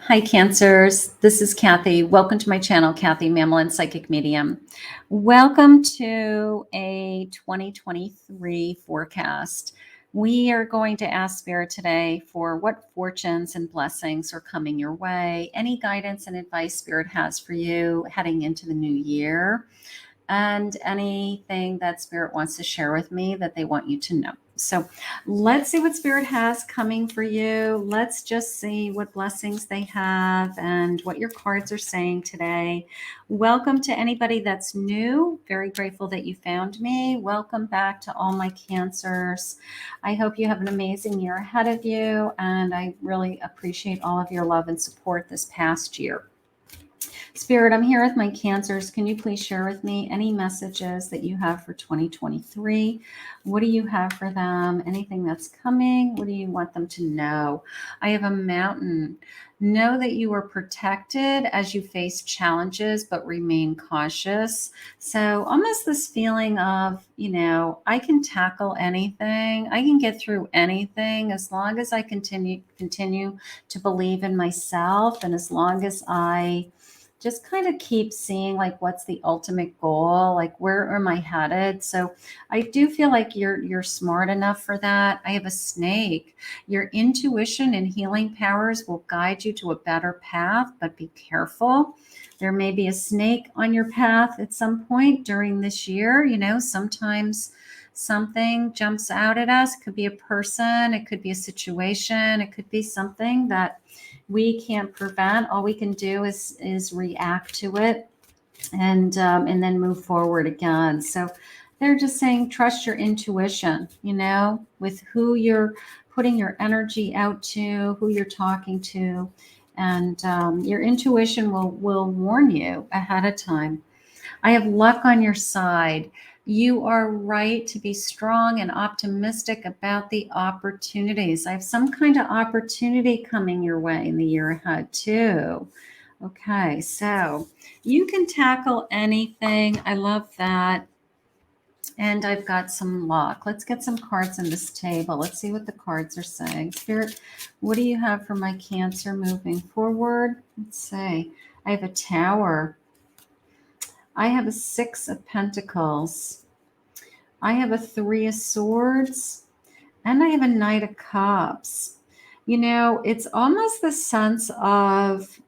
Hi, Cancers. This is Kathy. Welcome to my channel, Kathy Mamolen, Psychic Medium. Welcome to a 2023 forecast. We are going to ask Spirit today for what fortunes and blessings are coming your way, any guidance and advice Spirit has for you heading into the new year, and anything that Spirit wants to share with me that they want you to know. So let's see what Spirit has coming for you. Let's just see what blessings they have and what your cards are saying today. Welcome to anybody that's new. Very grateful that you found me. Welcome back to all my Cancers. I hope you have an amazing year ahead of you, and I really appreciate all of your love and support this past year. Spirit, I'm here with my Cancers. Can you please share with me any messages that you have for 2023? What do you have for them? Anything that's coming? What do you want them to know? I have a mountain. Know that you are protected as you face challenges, but remain cautious. So almost this feeling of, I can tackle anything. I can get through anything as long as I continue to believe in myself, and as long as I just kind of keep seeing like what's the ultimate goal, like where am I headed. So I do feel like you're smart enough for that. I have a snake. Your intuition and healing powers will guide you to a better path, but be careful. There may be a snake on your path at some point during this year. Sometimes something jumps out at us. It could be a person, it could be a situation, it could be something that we can't prevent. All we can do is react to it and then move forward again. So they're just saying, trust your intuition, with who you're putting your energy out to, who you're talking to, and your intuition will warn you ahead of time. I have luck on your side. You are right to be strong and optimistic about the opportunities. I have some kind of opportunity coming your way in the year ahead too. Okay, so you can tackle anything. I love that. And I've got some luck. Let's get some cards in this table. Let's see what the cards are saying. Spirit, what do you have for my Cancer moving forward? Let's see. I have a Tower. I have a 6 of Pentacles. I have a 3 of Swords. And I have a Knight of Cups. It's almost the sense of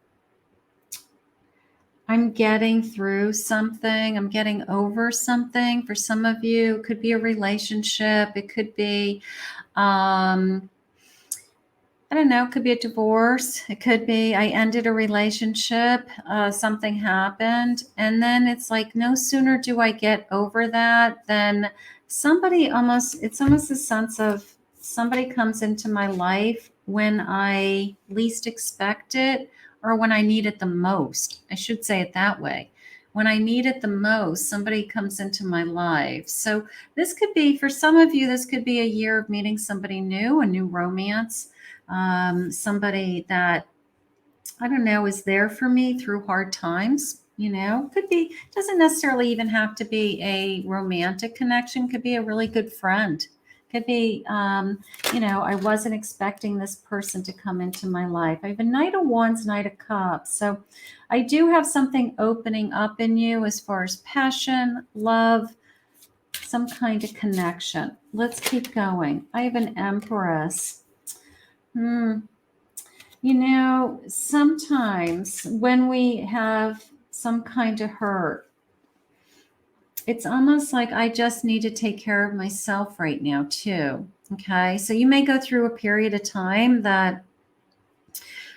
I'm getting through something. I'm getting over something. For some of you, it could be a relationship. It could be I don't know, it could be a divorce. It could be I ended a relationship, something happened. And then it's like, no sooner do I get over that than it's almost a sense of somebody comes into my life when I least expect it, or when I need it the most. I should say it that way. When I need it the most, somebody comes into my life. So this could be, for some of you, this could be a year of meeting somebody new, a new romance. Somebody that, I don't know, is there for me through hard times, could be, doesn't necessarily even have to be a romantic connection, could be a really good friend, could be, I wasn't expecting this person to come into my life. I have a Knight of Wands, Knight of Cups. So I do have something opening up in you as far as passion, love, some kind of connection. Let's keep going. I have an Empress. Sometimes when we have some kind of hurt, it's almost like I just need to take care of myself right now too. Okay. So you may go through a period of time that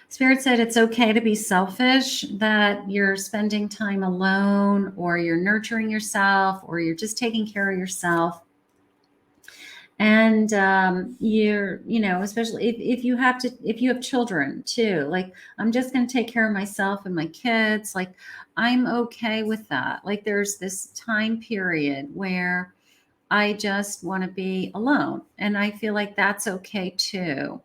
Spirit said it's okay to be selfish, that you're spending time alone, or you're nurturing yourself, or you're just taking care of yourself. And you're, especially if you have children too, like, I'm just going to take care of myself and my kids. Like, I'm okay with that. Like, there's this time period where I just want to be alone, and I feel like that's okay too.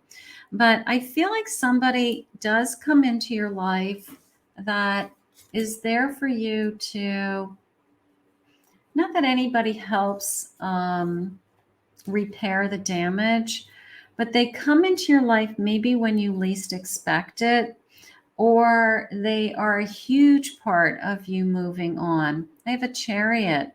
But I feel like somebody does come into your life that is there for you to, not that anybody helps repair the damage, but they come into your life maybe when you least expect it, or they are a huge part of you moving on. I have a Chariot.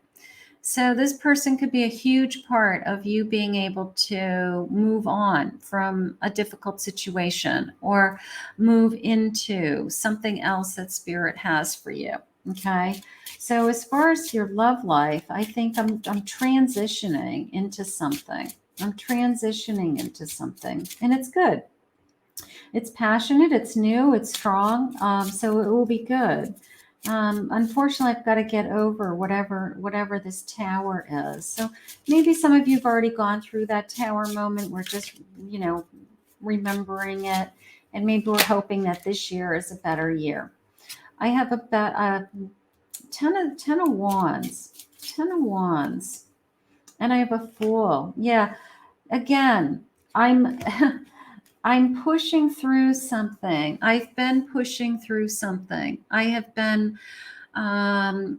So this person could be a huge part of you being able to move on from a difficult situation or move into something else that Spirit has for you. Okay. So as far as your love life, I think I'm transitioning into something. I'm transitioning into something, and it's good. It's passionate, it's new, it's strong, so it will be good. Unfortunately, I've got to get over whatever this tower is. So maybe some of you have already gone through that tower moment. We're just, remembering it, and maybe we're hoping that this year is a better year. I have about ten of wands, and I have a Fool. Yeah, again, I'm. I'm pushing through something. I've been pushing through something. I have been, I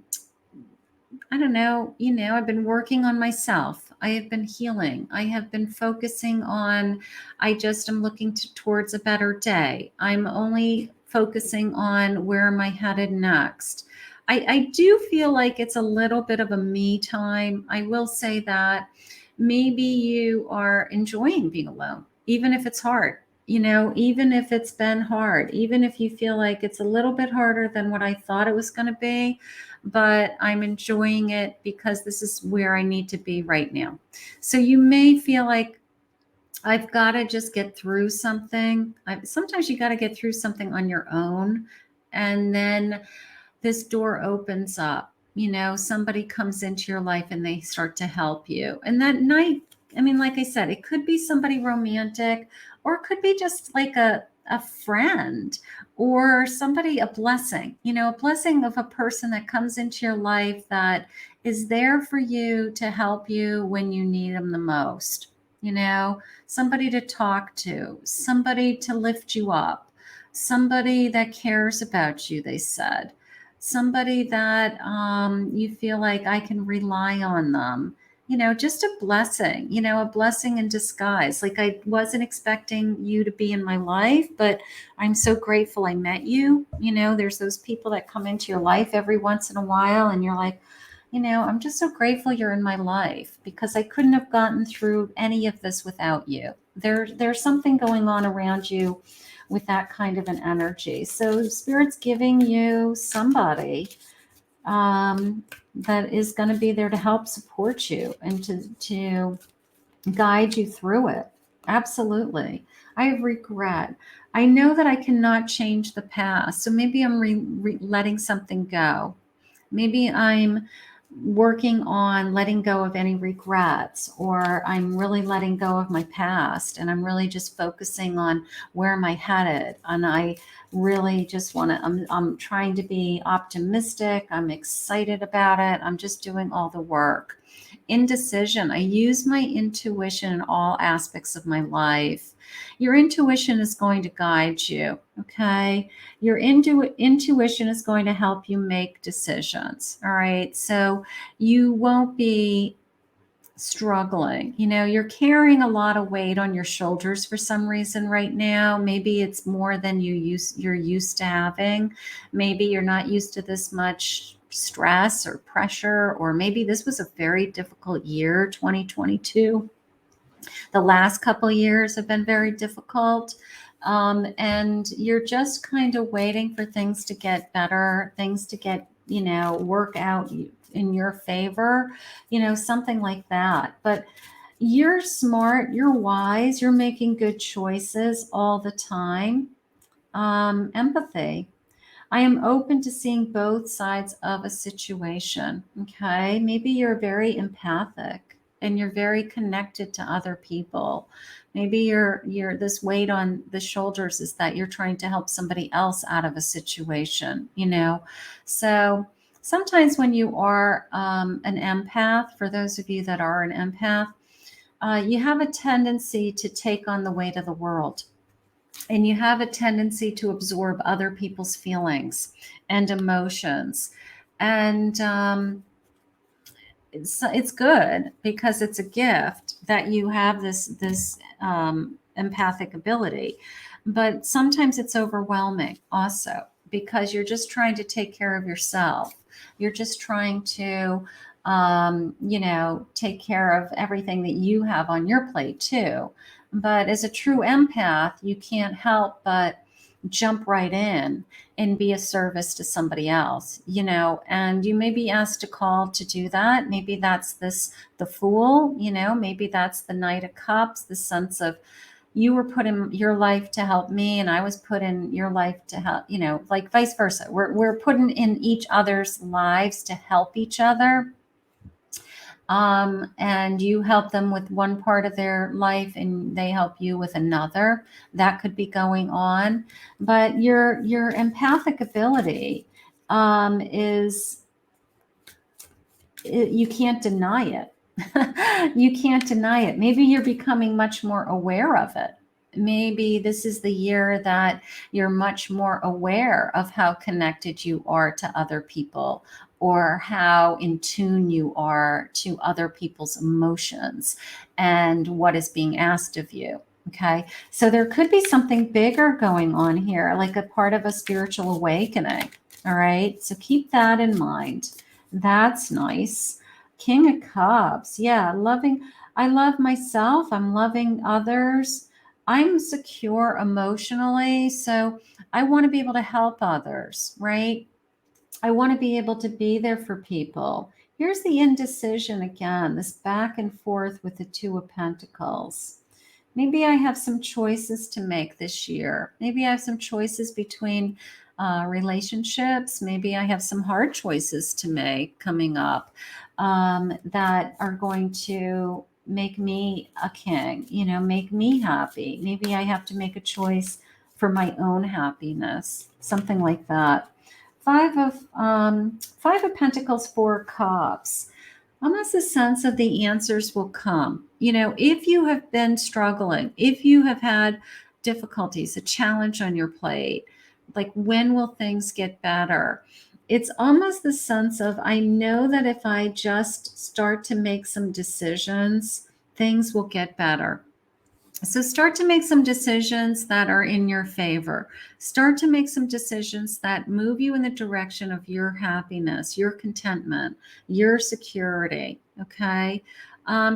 don't know, I've been working on myself. I have been healing. I have been focusing on, I just am looking towards a better day. I'm only focusing on where am I headed next. I do feel like it's a little bit of a me time. I will say that maybe you are enjoying being alone, even if it's hard. Even if it's been hard, even if you feel like it's a little bit harder than what I thought it was going to be, but I'm enjoying it because this is where I need to be right now. So you may feel like I've got to just get through something. Sometimes you got to get through something on your own, and then this door opens up. Somebody comes into your life and they start to help you. And that night, like I said, it could be somebody romantic, or it could be just like a friend, or somebody, a blessing, a blessing of a person that comes into your life that is there for you to help you when you need them the most. Somebody to talk to, somebody to lift you up, somebody that cares about you, they said. Somebody that you feel like I can rely on them. Just a blessing, a blessing in disguise. Like, I wasn't expecting you to be in my life, but I'm so grateful I met you. There's those people that come into your life every once in a while, and you're like, I'm just so grateful you're in my life, because I couldn't have gotten through any of this without you. There's something going on around you with that kind of an energy. So Spirit's giving you somebody that is going to be there to help support you and to guide you through it. Absolutely. I have regret. I know that I cannot change the past. So maybe I'm letting something go. Maybe I'm working on letting go of any regrets, or I'm really letting go of my past, and I'm really just focusing on where am I headed. And I really just want to, I'm trying to be optimistic. I'm excited about it. I'm just doing all the work. Indecision. I use my intuition in all aspects of my life. Your intuition is going to guide you. Okay. Your intuition is going to help you make decisions. All right. So you won't be struggling. You're carrying a lot of weight on your shoulders for some reason right now. Maybe it's more than you're used to having. Maybe you're not used to this much stress or pressure, or maybe this was a very difficult year, 2022. The last couple years have been very difficult. And you're just kind of waiting for things to get better, things to get, work out in your favor, something like that. But you're smart, you're wise, you're making good choices all the time. Empathy. I am open to seeing both sides of a situation. Okay. Maybe you're very empathic and you're very connected to other people. Maybe you're this weight on the shoulders is that you're trying to help somebody else out of a situation, So sometimes when you are an empath, for those of you that are an empath, you have a tendency to take on the weight of the world. And you have a tendency to absorb other people's feelings and emotions. And it's good, because it's a gift that you have this empathic ability. but sometimes it's overwhelming also because you're just trying to take care of yourself. You're just trying to, take care of everything that you have on your plate too. But as a true empath, you can't help but jump right in and be a service to somebody else, and you may be asked to call to do that. Maybe that's the Fool, maybe that's the Knight of Cups, the sense of you were put in your life to help me and I was put in your life to help, like vice versa. We're putting in each other's lives to help each other. And you help them with one part of their life and they help you with another. That could be going on. But your empathic ability is, you can't deny it. You can't deny it. Maybe you're becoming much more aware of it. Maybe this is the year that you're much more aware of how connected you are to other people or how in tune you are to other people's emotions and what is being asked of you. Okay. So there could be something bigger going on here, like a part of a spiritual awakening. All right. So keep that in mind. That's nice. King of Cups. Yeah. I love myself. I'm loving others. I'm secure emotionally. So I want to be able to help others, right? I want to be able to be there for people. Here's the indecision again, this back and forth with the Two of Pentacles. Maybe I have some choices to make this year. Maybe I have some choices between relationships. Maybe I have some hard choices to make coming up that are going to make me a king, make me happy. Maybe I have to make a choice for my own happiness, something like that. Five of Pentacles, Four of Cups. Almost a sense of the answers will come. If you have been struggling, if you have had difficulties, a challenge on your plate, like when will things get better? It's almost the sense of, I know that if I just start to make some decisions, things will get better. So start to make some decisions that are in your favor. Start to make some decisions that move you in the direction of your happiness, your contentment, your security. Okay.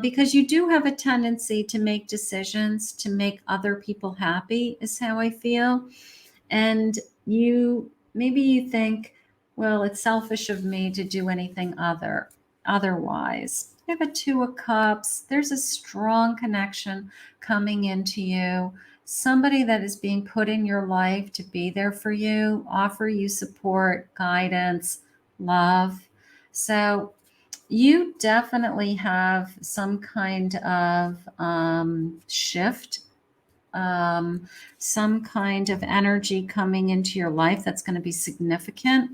Because you do have a tendency to make decisions to make other people happy, is how I feel. And maybe you think, well, it's selfish of me to do anything otherwise. You have a Two of Cups. There's a strong connection coming into you. Somebody that is being put in your life to be there for you, offer you support, guidance, love. So you definitely have some kind of shift, some kind of energy coming into your life that's going to be significant,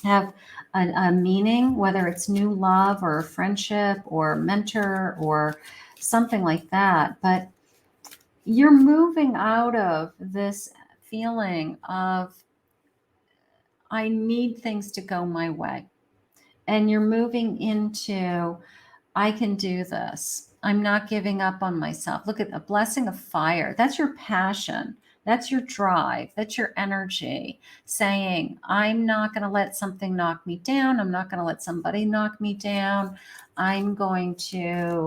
have a meaning, whether it's new love or friendship or mentor or something like that. But you're moving out of this feeling of, I need things to go my way. And you're moving into, I can do this. I'm not giving up on myself. Look at the blessing of fire. That's your passion. That's your drive. That's your energy saying, I'm not going to let something knock me down. I'm not going to let somebody knock me down. I'm going to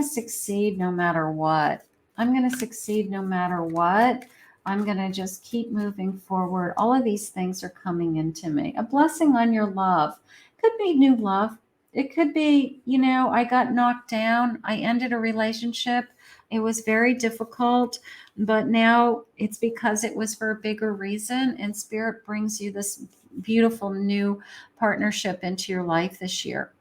succeed no matter what. I'm going to succeed no matter what. I'm going to just keep moving forward. All of these things are coming into me. A blessing on your love. Could be new love. It could be, I got knocked down. I ended a relationship. It was very difficult, but now it's because it was for a bigger reason. And Spirit brings you this beautiful new partnership into your life this year.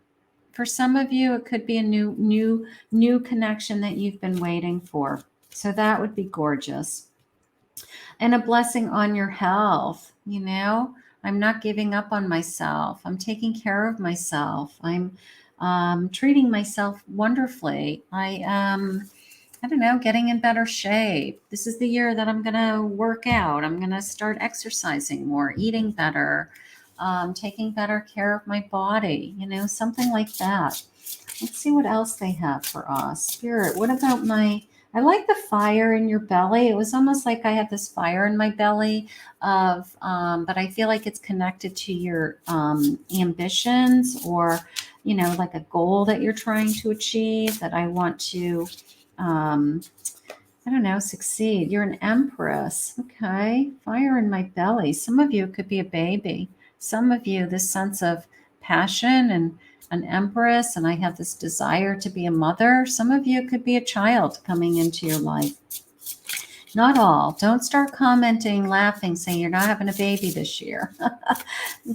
For some of you, it could be a new connection that you've been waiting for. So that would be gorgeous. And a blessing on your health, I'm not giving up on myself. I'm taking care of myself. I'm treating myself wonderfully. I am, getting in better shape. This is the year that I'm going to work out. I'm going to start exercising more, eating better, taking better care of my body, something like that. Let's see what else they have for us. Spirit, what about I like the fire in your belly. It was almost like I had this fire in my belly but I feel like it's connected to your ambitions or, like a goal that you're trying to achieve that I want to, um, I don't know, succeed. You're an empress. Okay. Fire in my belly. Some of you it could be a baby. Some of you, this sense of passion and an empress, and I have this desire to be a mother. Some of you it could be a child coming into your life. Not all. Don't start commenting, laughing, saying you're not having a baby this year.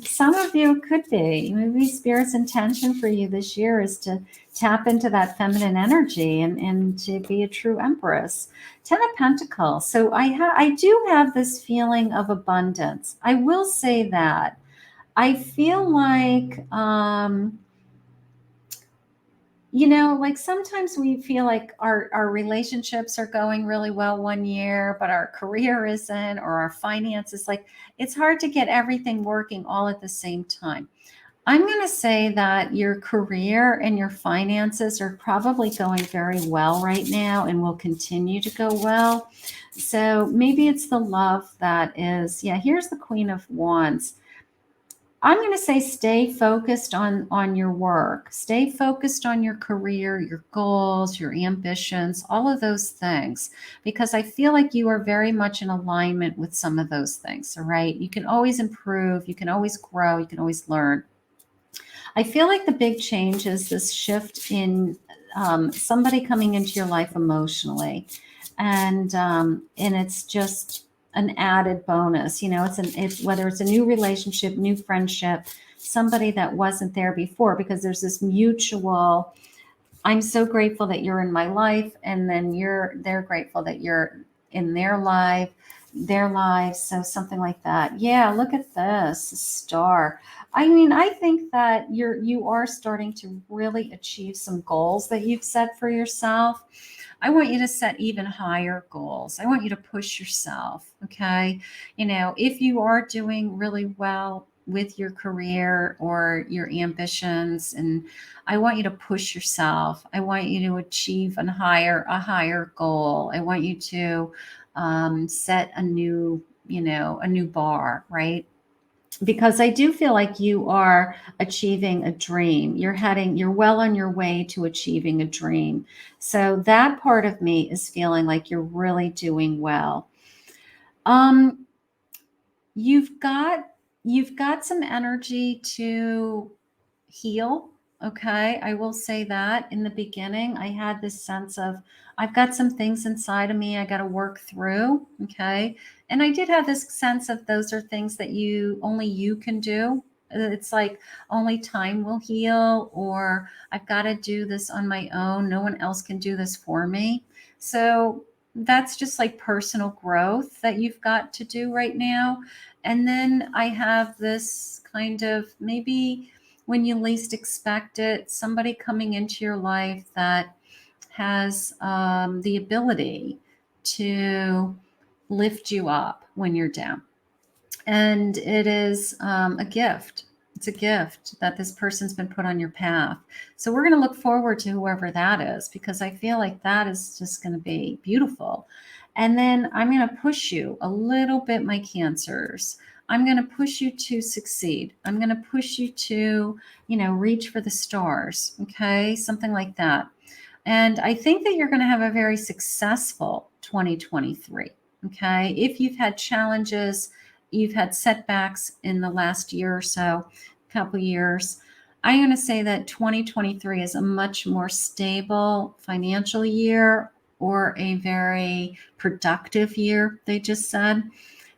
Some of you could be. Maybe Spirit's intention for you this year is to tap into that feminine energy and to be a true empress. Ten of Pentacles. So I do have this feeling of abundance. I will say that. I feel like like sometimes we feel like our relationships are going really well one year, but our career isn't, or our finances, like it's hard to get everything working all at the same time. I'm going to say that your career and your finances are probably going very well right now and will continue to go well. So maybe it's the love that is, here's the Queen of Wands. I'm going to say stay focused on your work. Stay focused on your career, your goals, your ambitions, all of those things, because I feel like you are very much in alignment with some of those things, all right? You can always improve, you can always grow, you can always learn. I feel like the big change is this shift in somebody coming into your life emotionally, and it's just an added bonus. It's whether it's a new relationship, new friendship, somebody that wasn't there before, because there's this mutual. I'm so grateful that you're in my life, and then they're grateful that you're in their lives. So something like that. Yeah, look at this star. I mean, I think that you are starting to really achieve some goals that you've set for yourself. I want you to set even higher goals. I want you to push yourself. Okay. If you are doing really well with your career or your ambitions, and I want you to push yourself. I want you to achieve a higher goal. I want you to set a new bar, right? Because I do feel like you are achieving a dream. You're well on your way to achieving a dream. So that part of me is feeling like you're really doing well. Um, you've got some energy to heal. Okay. I will say that in the beginning, I had this sense of I've got some things inside of me I got to work through. Okay. And I did have this sense of those are things that only you can do. It's like only time will heal, or I've got to do this on my own. No one else can do this for me. So that's just like personal growth that you've got to do right now. And then I have this kind of maybe when you least expect it, somebody coming into your life that has the ability to lift you up when you're down. And it is a gift. It's a gift that this person's been put on your path. So we're going to look forward to whoever that is, because I feel like that is just going to be beautiful. And then I'm going to push you a little bit, my Cancers. I'm going to push you to succeed. I'm going to push you to, reach for the stars. Okay. Something like that. And I think that you're going to have a very successful 2023. Okay. If you've had challenges, you've had setbacks in the last year or so, couple years, I'm going to say that 2023 is a much more stable financial year, or a very productive year, they just said.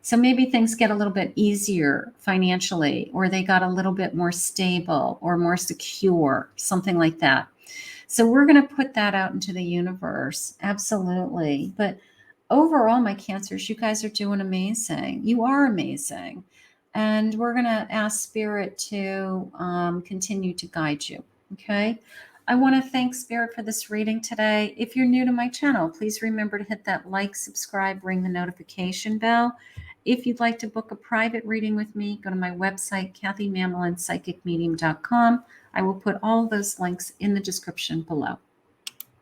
So maybe things get a little bit easier financially, or they got a little bit more stable or more secure, something like that. So we're going to put that out into the universe. Absolutely. But overall, my Cancers, you guys are doing amazing. You are amazing. And we're going to ask Spirit to continue to guide you. Okay. I want to thank Spirit for this reading today. If you're new to my channel, please remember to hit that like, subscribe, ring the notification bell. If you'd like to book a private reading with me, go to my website, KathyMamolenPsychicMedium.com. I will put all those links in the description below.